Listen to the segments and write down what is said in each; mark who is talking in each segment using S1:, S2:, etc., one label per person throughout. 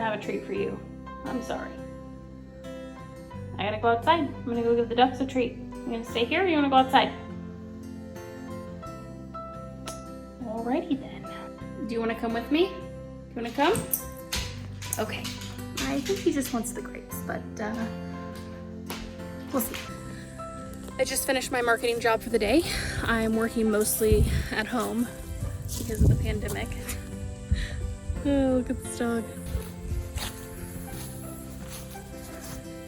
S1: gonna have a treat for you. I'm sorry. I gotta go outside. I'm gonna go give the ducks a treat. You gonna stay here or you wanna go outside? Alrighty then. Do you wanna come with me? You wanna come? Okay. I think he just wants the grapes, but we'll see. I just finished my marketing job for the day. I'm working mostly at home because of the pandemic. Oh, look at this dog.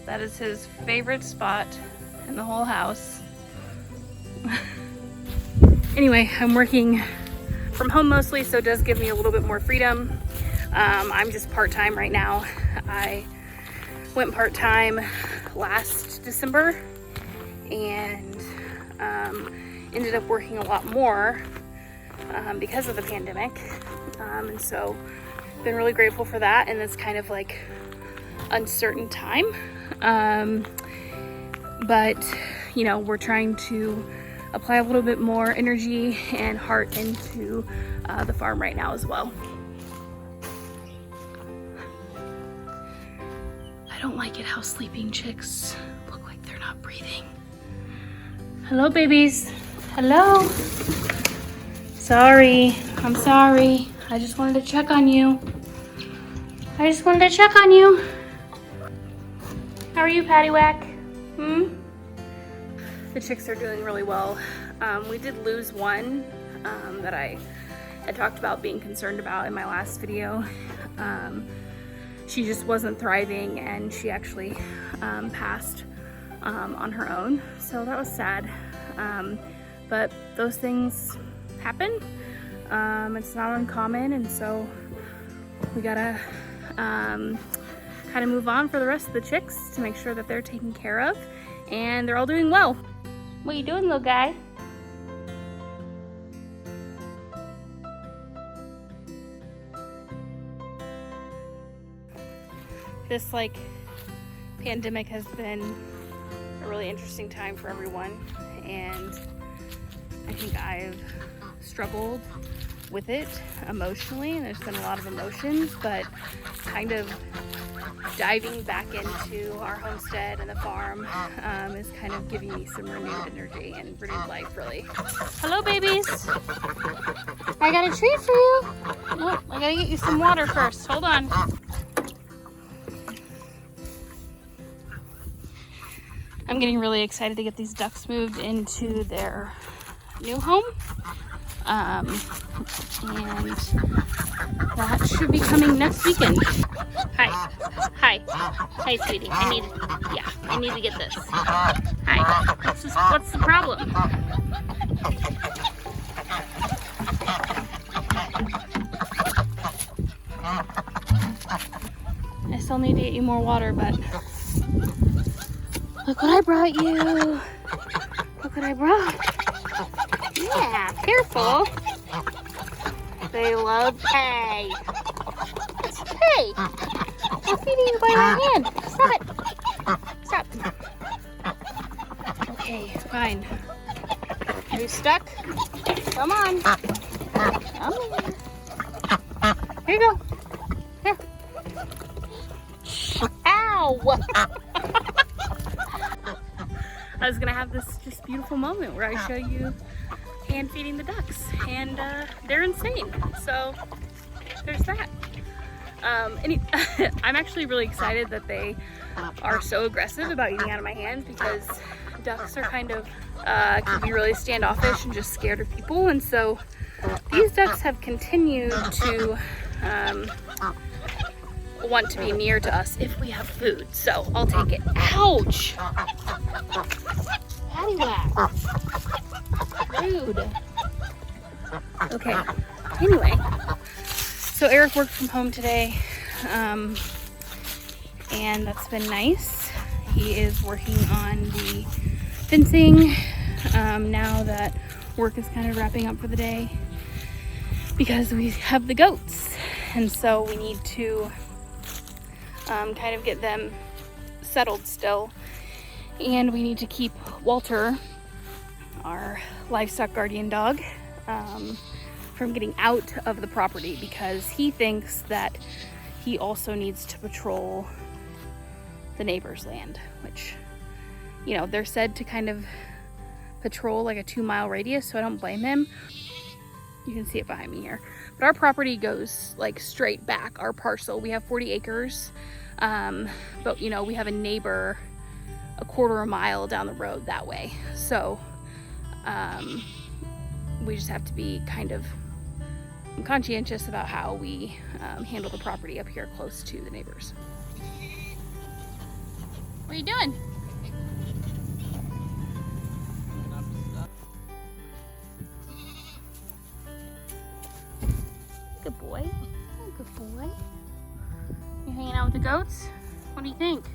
S1: That is his favorite spot in the whole house. Anyway, I'm working from home mostly, so it does give me a little bit more freedom. I'm just part-time right now. I went part-time last December and ended up working a lot more because of the pandemic. And so I've been really grateful for that, and it's kind of like uncertain time. But you know, we're trying to apply a little bit more energy and heart into the farm right now as well. I don't like it how sleeping chicks look like they're not breathing. Hello, babies. Hello. Sorry, I'm sorry. I just wanted to check on you. I just wanted to check on you. How are you, Paddywhack? The chicks are doing really well. We did lose one that I had talked about being concerned about in my last video. She just wasn't thriving, and she actually passed on her own, so that was sad. But those things happen. It's not uncommon, and so we gotta kind of move on for the rest of the chicks to make sure that they're taken care of, and they're all doing well. What are you doing, little guy? This pandemic has been a really interesting time for everyone, and I think I've struggled with it emotionally, and there's been a lot of emotions, but kind of diving back into our homestead and the farm is kind of giving me some renewed energy and renewed life, really. Hello, babies. I got a treat for you. Oh, I gotta get you some water first. Hold on. I'm getting really excited to get these ducks moved into their new home. And that should be coming next weekend. Hi. Hi. Hi, sweetie. I need to get this. Hi. What's the problem? I still need to get you more water, but look what I brought you. Look what I brought. Yeah, careful. They love hay. It's hay. I'm feeding you by my hand. Stop it. Stop. Okay, fine. Are you stuck? Come on. Come here. Here you go. Here. Ow! I was gonna have this just beautiful moment where I show you hand feeding the ducks, and they're insane. So there's that. I'm actually really excited that they are so aggressive about eating out of my hands, because ducks are kind of can be really standoffish and just scared of people, and so these ducks have continued to want to be near to us if we have food. So I'll take it. Ouch! Paddywhack. Rude. Okay. Anyway, so Eric worked from home today, and that's been nice. He is working on the fencing now that work is kind of wrapping up for the day, because we have the goats, and so we need to kind of get them settled still, and we need to keep Walter, our livestock guardian dog, from getting out of the property, because he thinks that he also needs to patrol the neighbor's land, which, you know, they're said to kind of patrol like a 2-mile radius, so I don't blame him. You can see it behind me here. But our property goes like straight back, our parcel. We have 40 acres, but you know, we have a neighbor a 1/4 mile down the road that way. So we just have to be kind of conscientious about how we handle the property up here close to the neighbors. What are you doing? Good boy. Oh, good boy. You hanging out with the goats? What do you think?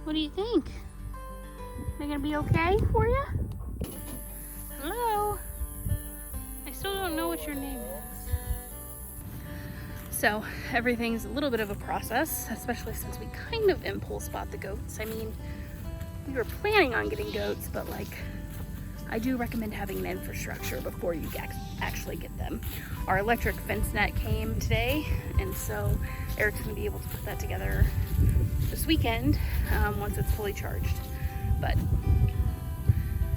S1: What do you think? They're gonna be okay for you? Hello? I still don't know what your name is. So everything's a little bit of a process, especially since we kind of impulse bought the goats. I mean, we were planning on getting goats, but like, I do recommend having an infrastructure before you actually get them. Our electric fence net came today, and so Eric's gonna be able to put that together this weekend once it's fully charged. But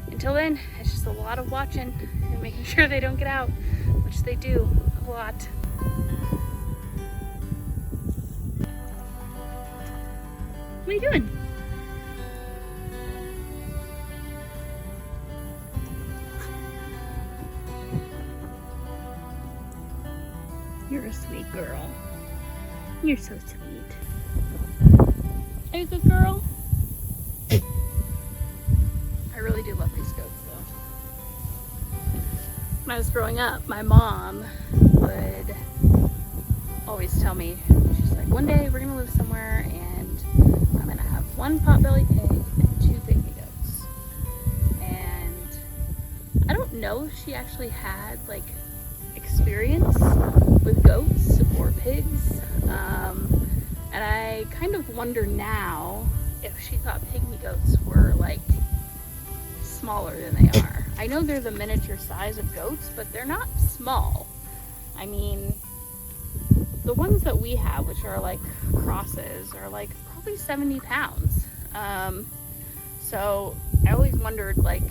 S1: until then, it's just a lot of watching and making sure they don't get out, which they do a lot. What are you doing? You're a sweet girl. You're so sweet. Are you a good girl? I really do love these goats though. When I was growing up, my mom would always tell me, she's like, one day we're gonna live somewhere and I'm gonna have 1 potbelly pig and 2 pygmy goats. And I don't know if she actually had like experience with goats or pigs, and I kind of wonder now if she thought pygmy goats were like smaller than they are. I know they're the miniature size of goats, but they're not small. I mean, the ones that we have, which are like crosses, are like probably 70 pounds. So I always wondered, like,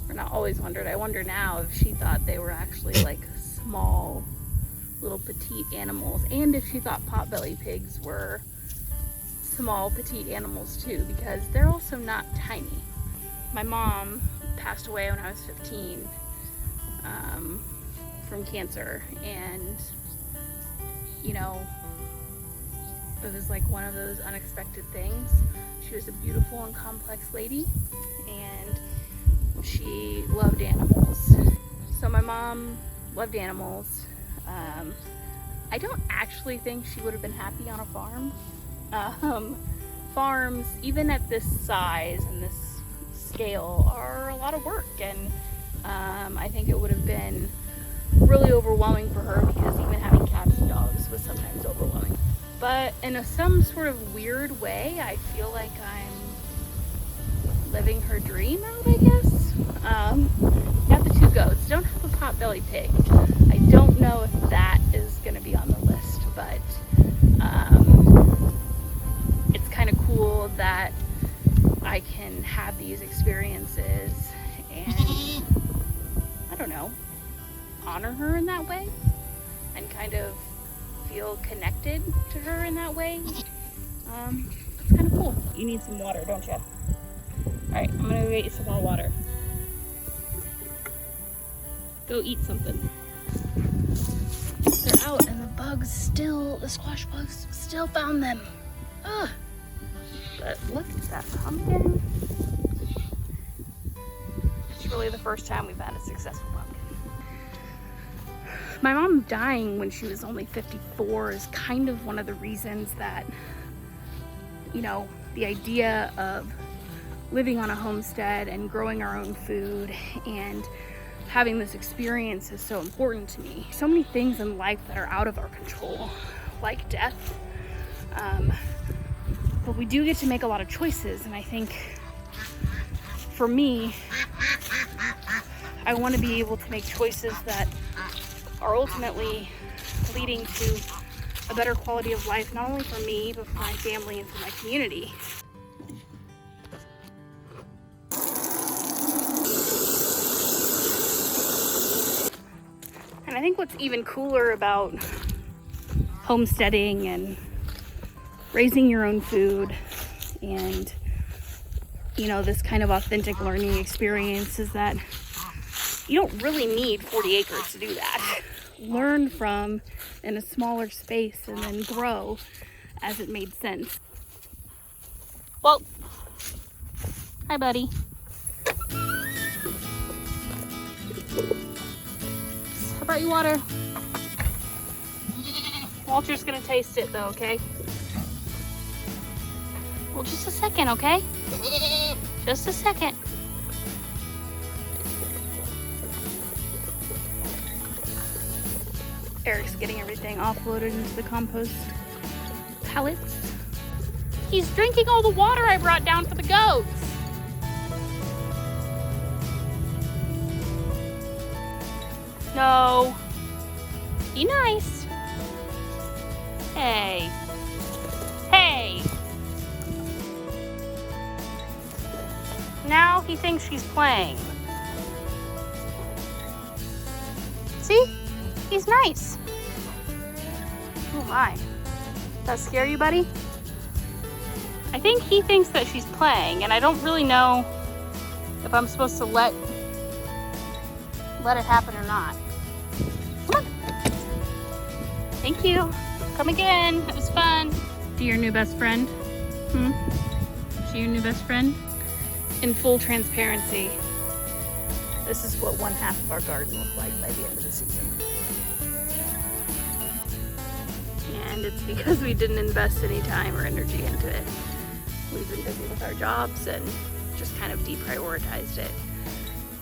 S1: or not always wondered, I wonder now if she thought they were actually like small little petite animals, and if she thought potbelly pigs were small petite animals too, because they're also not tiny. My mom passed away when I was 15 from cancer, and you know, it was like one of those unexpected things. She was a beautiful and complex lady, and she loved animals. So my mom loved animals. I don't actually think she would have been happy on a farm. Farms, even at this size and this scale, are a lot of work, and I think it would have been really overwhelming for her, because even having cats and dogs was sometimes overwhelming. But in some sort of weird way, I feel like I'm living her dream out, I guess. Got the 2 goats, don't have a potbelly pig. I don't know if that is going to be on the list, but it's kind of cool that I can have these experiences and, I don't know, honor her in that way and kind of feel connected to her in that way. It's kind of cool. You need some water, don't you? Alright, I'm gonna go get you some more water. Go eat something. They're out and the squash bugs still found them. Ugh. But look at that pumpkin. It's really the first time we've had a successful pumpkin. My mom dying when she was only 54 is kind of one of the reasons that, you know, the idea of living on a homestead and growing our own food and having this experience is so important to me. So many things in life that are out of our control, like death. But we do get to make a lot of choices, and I think for me, I want to be able to make choices that are ultimately leading to a better quality of life, not only for me, but for my family and for my community. And I think what's even cooler about homesteading and raising your own food and, you know, this kind of authentic learning experience is that you don't really need 40 acres to do that. Learn from in a smaller space and then grow as it made sense. Well, hi buddy. I brought you water. Walter's gonna taste it though, okay? Well, just a second, okay? Just a second. Eric's getting everything offloaded into the compost pallets. He's drinking all the water I brought down for the goats. No. Be nice. Hey. Hey. Now he thinks he's playing. See? He's nice. Oh my. Does that scare you, buddy? I think he thinks that she's playing, and I don't really know if I'm supposed to let it happen or not. Come on. Thank you. Come again. It was fun. See your new best friend? See your new best friend? In full transparency, this is what one half of our garden looked like by the end of the season. And it's because we didn't invest any time or energy into it. We've been busy with our jobs and just kind of deprioritized it.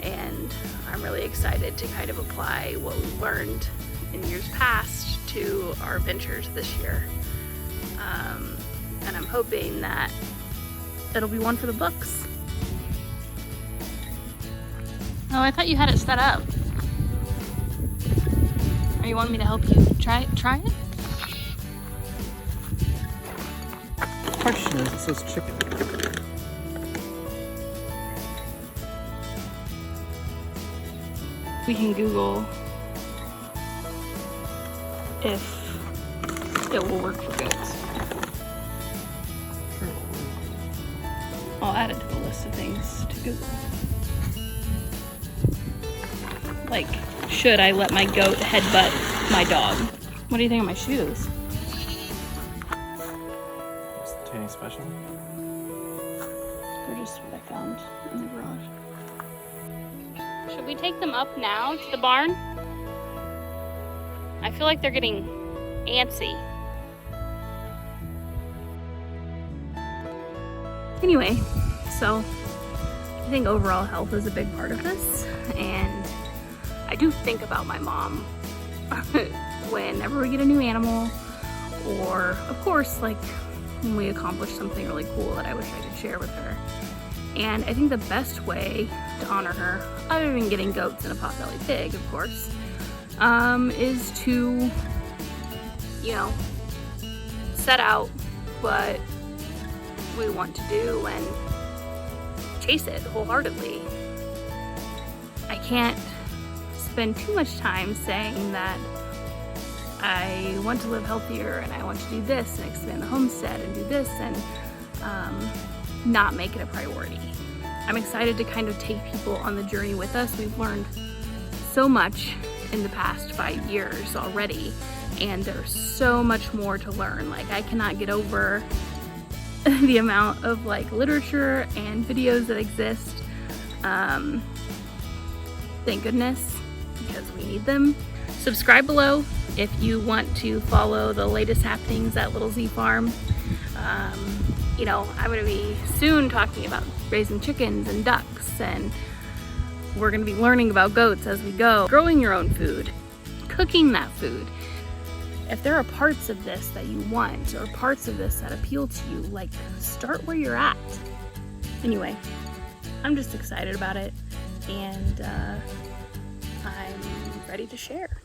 S1: And I'm really excited to kind of apply what we've learned in years past to our ventures this year. And I'm hoping that it'll be one for the books. Oh, I thought you had it set up. Or you want me to help you try it?
S2: Question is, it says chicken.
S1: We can Google if it will work for goats.
S2: Sure.
S1: I'll add it to the list of things to Google. Like, should I let my goat headbutt my dog? What do you think of my shoes?
S2: Anything special?
S1: They're just what I found in the garage. Should we take them up now to the barn? I feel like they're getting antsy. Anyway, so I think overall health is a big part of this, and I do think about my mom whenever we get a new animal, or of course like when we accomplish something really cool that I wish I could share with her. And I think the best way to honor her, other than getting goats and a potbelly pig, of course, is to, you know, set out what we want to do and chase it wholeheartedly. I can't spend too much time saying that I want to live healthier and I want to do this and expand the homestead and do this and not make it a priority. I'm excited to kind of take people on the journey with us. We've learned so much in the past 5 years already, and there's so much more to learn. Like, I cannot get over the amount of like literature and videos that exist. Thank goodness, because we need them. Subscribe below if you want to follow the latest happenings at Little Z Farm. You know, I'm going to be soon talking about raising chickens and ducks, and we're going to be learning about goats as we go. Growing your own food, cooking that food. If there are parts of this that you want, or parts of this that appeal to you, like, start where you're at. Anyway, I'm just excited about it, and I'm ready to share.